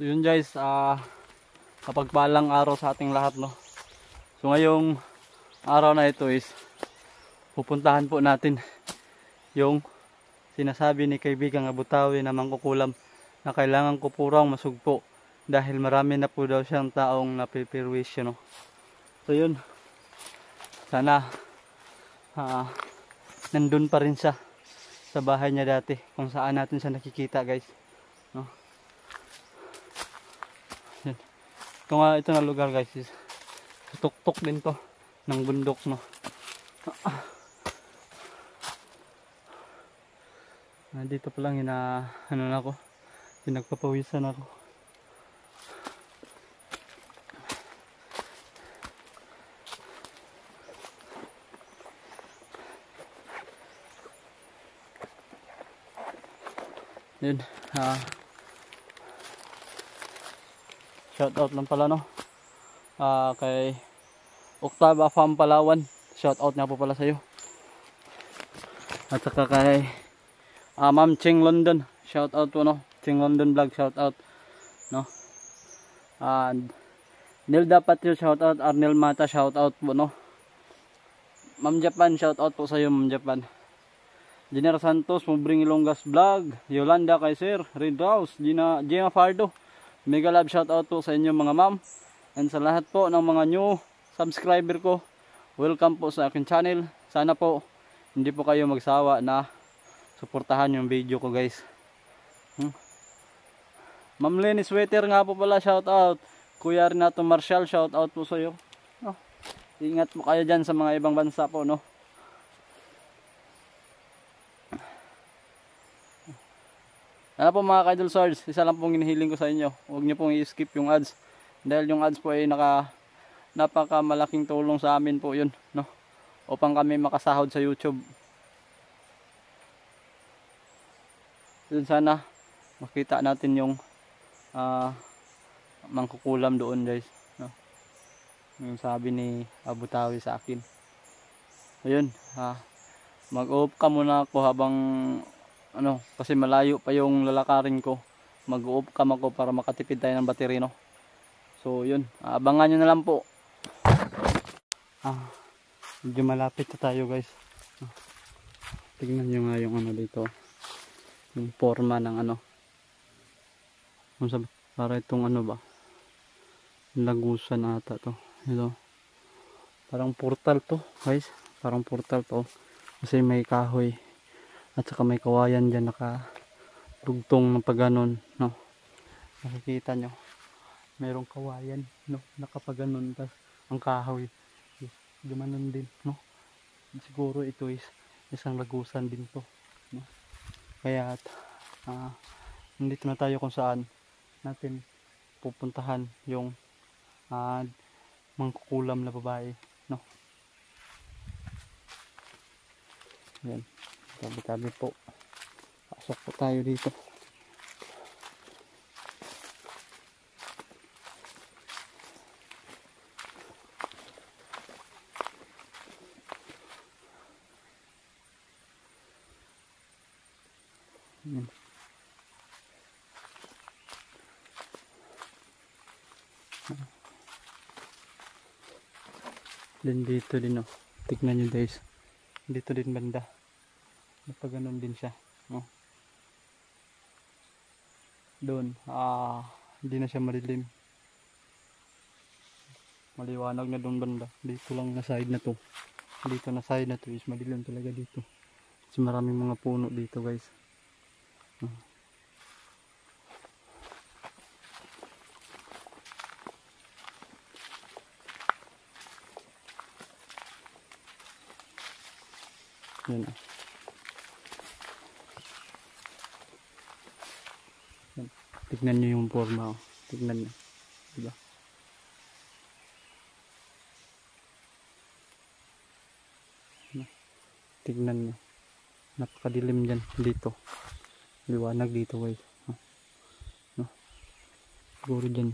So yun guys, kapagpalang araw sa ating lahat, no. So ngayong araw na ito is pupuntahan po natin yung sinasabi ni kaibigang Abutawi na mangkukulam na kailangan ko purang masugpo dahil marami na po daw siyang taong napipirwisyo, no. So yun, sana nandun pa rin siya sa bahay niya dati kung saan natin siya nakikita, guys, no. Ito na lugar, guys, is tuktok din to ng bundok, no. Dito pa lang ano na ako, pinagpapawisan ako. Yun, shout out lang pala, no, kay Octava Farm Palawan, shout out nga po pala sa iyo. At saka kay Ma'am Ching London, shout out po, no, Ching London Vlog, shout out, no. And Nilda Patrio, shout out. Arnel Mata, shout out po, no. Ma'am Japan, shout out po sa iyo, Ma'am Japan. Jenner Santos, Mubring Ilonggas Vlog, Yolanda Kaiser, Red House, Gina Fardo, mega love shout out po sa inyo mga ma'am. And sa lahat po ng mga new subscriber ko, welcome po sa akin channel. Sana po hindi po kayo magsawa na suportahan yung video ko, guys. Ma'am Lenny Sweater nga po pala, shout out. Kuya Renato Marshall, shout out po sa iyo, no? Ingat po kayo dyan sa mga ibang bansa po, no. Ano po mga ka-idol swords, isa lang pong hinihiling ko sa inyo, huwag nyo pong i-skip yung ads. Dahil yung ads po ay napakamalaking tulong sa amin po yun, no, upang kami makasahod sa YouTube. Yun, sana makita natin yung mangkukulam doon, guys, no? Yung sabi ni Abutawi sa akin. Ayun, mag-off ka muna ako habang kasi malayo pa yung lalakarin ko. Mag-off cam ako para makatipid tayo ng battery, no. So yun, abangan nyo na lang po. Medyo malapit na tayo, guys. Tignan nyo nga yung dito, yung forma ng para itong ba, lagusan ata to. Ito, parang portal to, guys, parang portal to kasi may kahoy at saka may kawayan dyan nakadugtong ng pagganon, no. Nakikita nyo, mayroong kawayan, no, nakapaganon, tas ang kahoy gumanon din, no. Siguro ito is isang lagusan din to, no. Kaya nandito na tayo kung saan natin pupuntahan yung mangkukulam na babae, no. Yan, tabi-tabi po, pasok po tayo dito. Yan. Then dito din, tignan nyo, guys, Dito din banda. Napaganon din siya. No? Doon, hindi na siya madilim. Maliwanag na doon banda. Dito lang na side na to. Dito na side na to is madilim talaga dito. Kasi maraming mga puno dito guys. Yan. Tignan nyo yung forma. Tignan nyo. Diba? Tignan nyo. Napakadilim dyan. Dito. Liwanag dito guys. No? Siguro dyan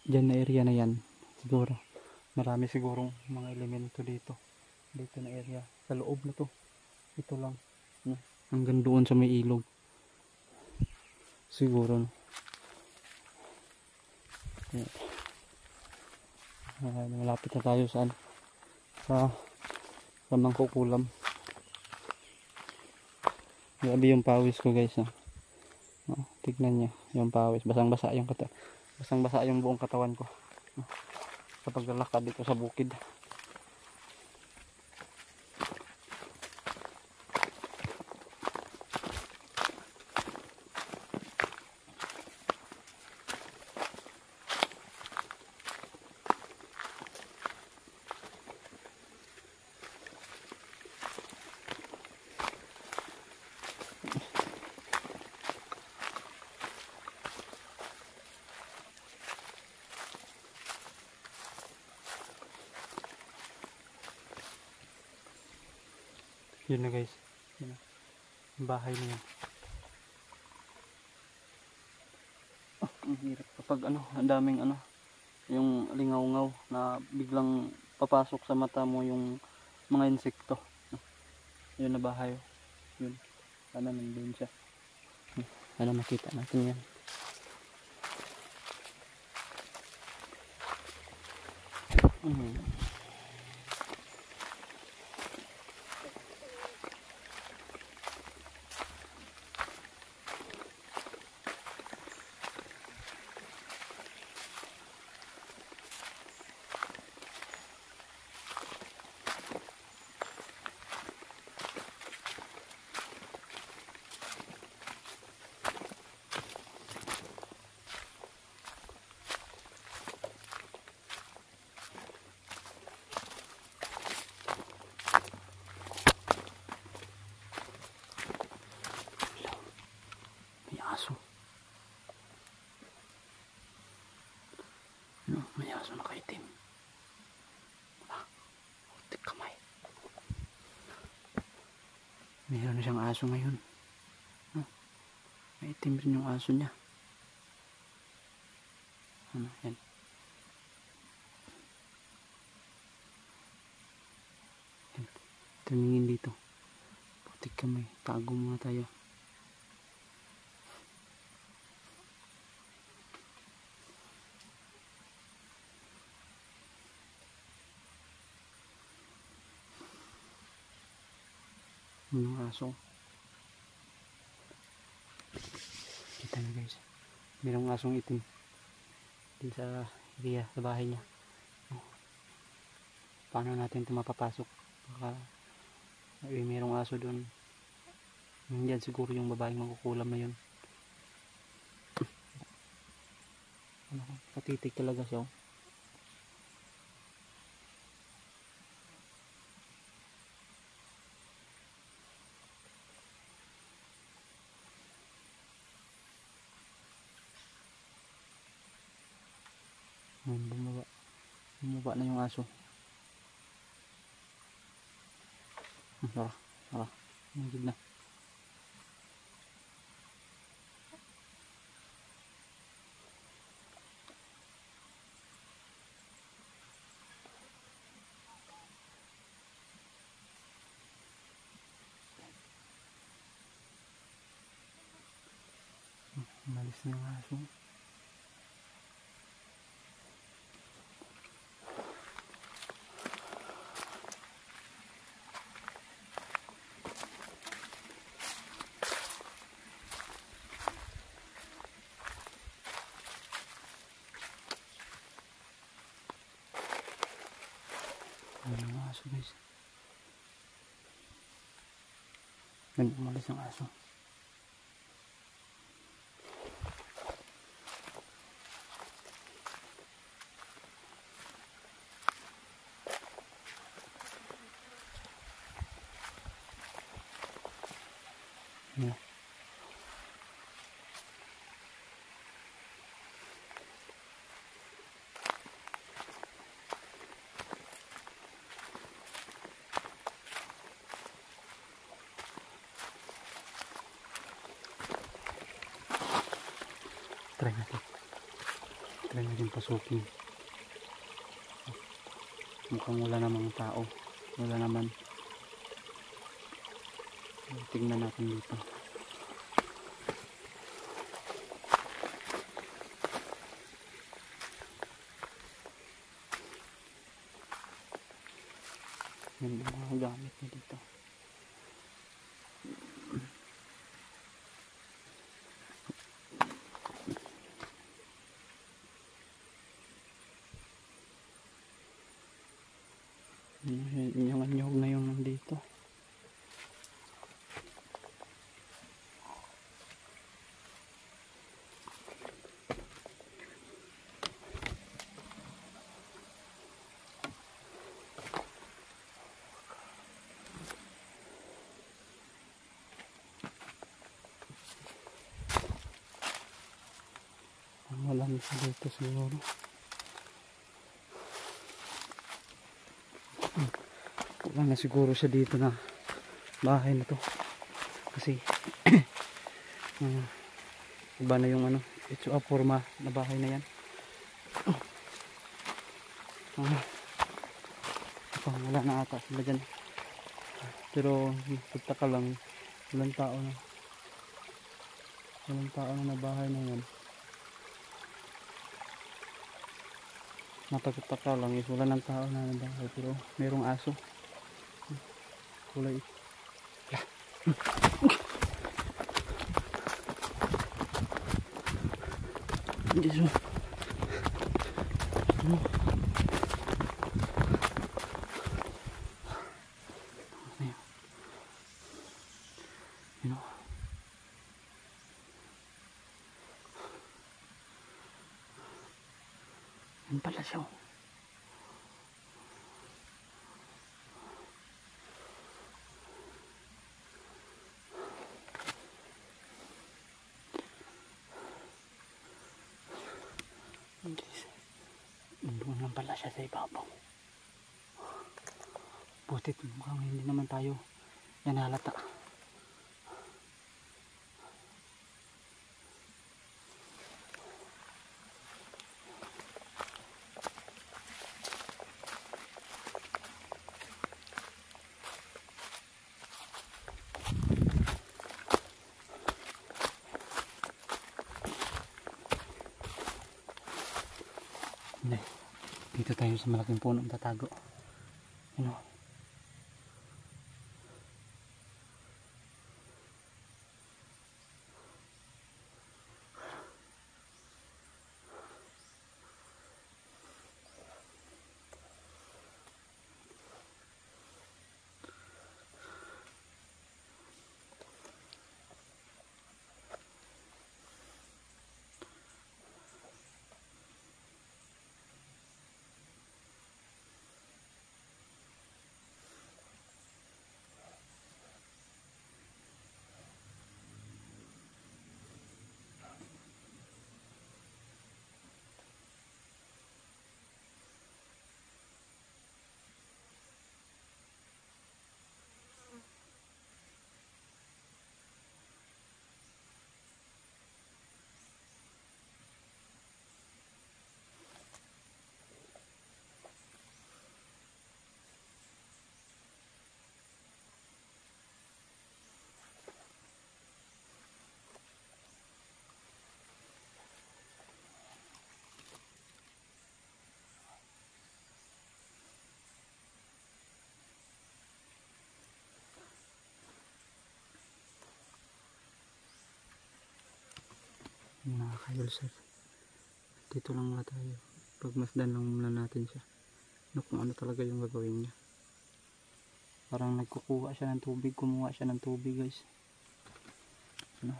na area na yan. Siguro. Marami sigurong mga elemento dito. Dito na area. Sa loob na to. Ito lang. No? Hanggang doon sa may ilog. Siguro. No? Malapit na tayo sa mangkukulam. Grabe yung pawis ko guys. Tignan nyo yung pawis. Basang-basa yung buong katawan ko. Sa paglalakad dito sa bukid. Yun na guys. Yun na. Bahay na yan. Ang hirap kapag ang daming yung lingaw-ngaw na biglang papasok sa mata mo yung mga insekto. Yun na bahay. Yun. Sana nandun siya. Sana makita natin yan. May aso nakaitim. Utik kamay. Mayroon na siyang aso ngayon. May itim rin yung aso niya. Yan. Tumingin dito. Utik kamay. Tago muna tayo. Yung aso. Kita nyo guys. Mayroong asong itim. Dito sa area, sa bahay niya. Paano natin ito mapapasok? Baka mayroong aso doon. Yan siguro yung babaeng magkukulam na yun. Patitig talaga siya. Bumaba na yung aso. Tara. Magigid na. Umalis na yung aso. aso guys. May umalis ang aso. Yeah. Try natin pasukin. Mukhang wala namang tao, wala naman. Tingnan natin dito. Yan yung mga gamit niya dito. Yung anyog na yung nandito. Wala na siya dito siguro. Wala na siguro siya dito na bahay na to. Kasi iba na yung forma na bahay na yan. Wala na ata sila dyan. Pero pagtaka lang, walang tao na bahay na yan. Napagtaka lang is wala ng tao na bahay pero merong aso. Kulay. Hindi so. Yan pala siya. Nandun lang pala siya sa ibabaw. Butit mukhang hindi naman tayo yan halata. Dito tayo sa malaking punong tatago. Mga kayolsar, dito lang muna tayo. Pagmasdan lang muna natin siya kung ano talaga yung gagawin niya. Parang nagkukuha siya ng tubig, kumuha siya ng tubig guys. Ano?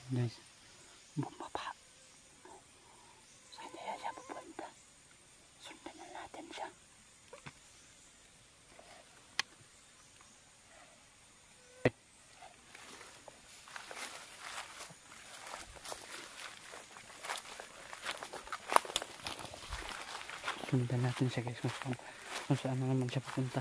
Guys, bumaba. Saan kaya siya pupunta? Sundan na natin siya. Sundan natin siya guys, kung saan na naman siya pupunta.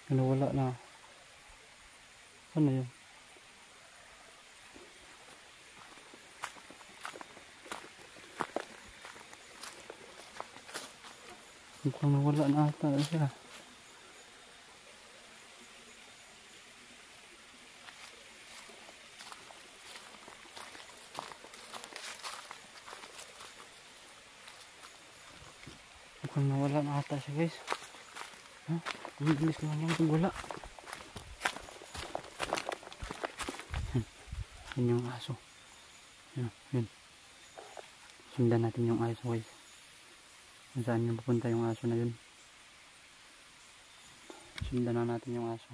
Ano, wala na. Ano yun? Mukhang nawala na ata siya. Mukhang nawala na ata siya guys. Ha? Ang bilis lang yan kung wala. Yun yung aso. Yun. Sundan natin yung aso guys. Kung saan yung pupunta yung aso na yun. Sundan na natin yung aso.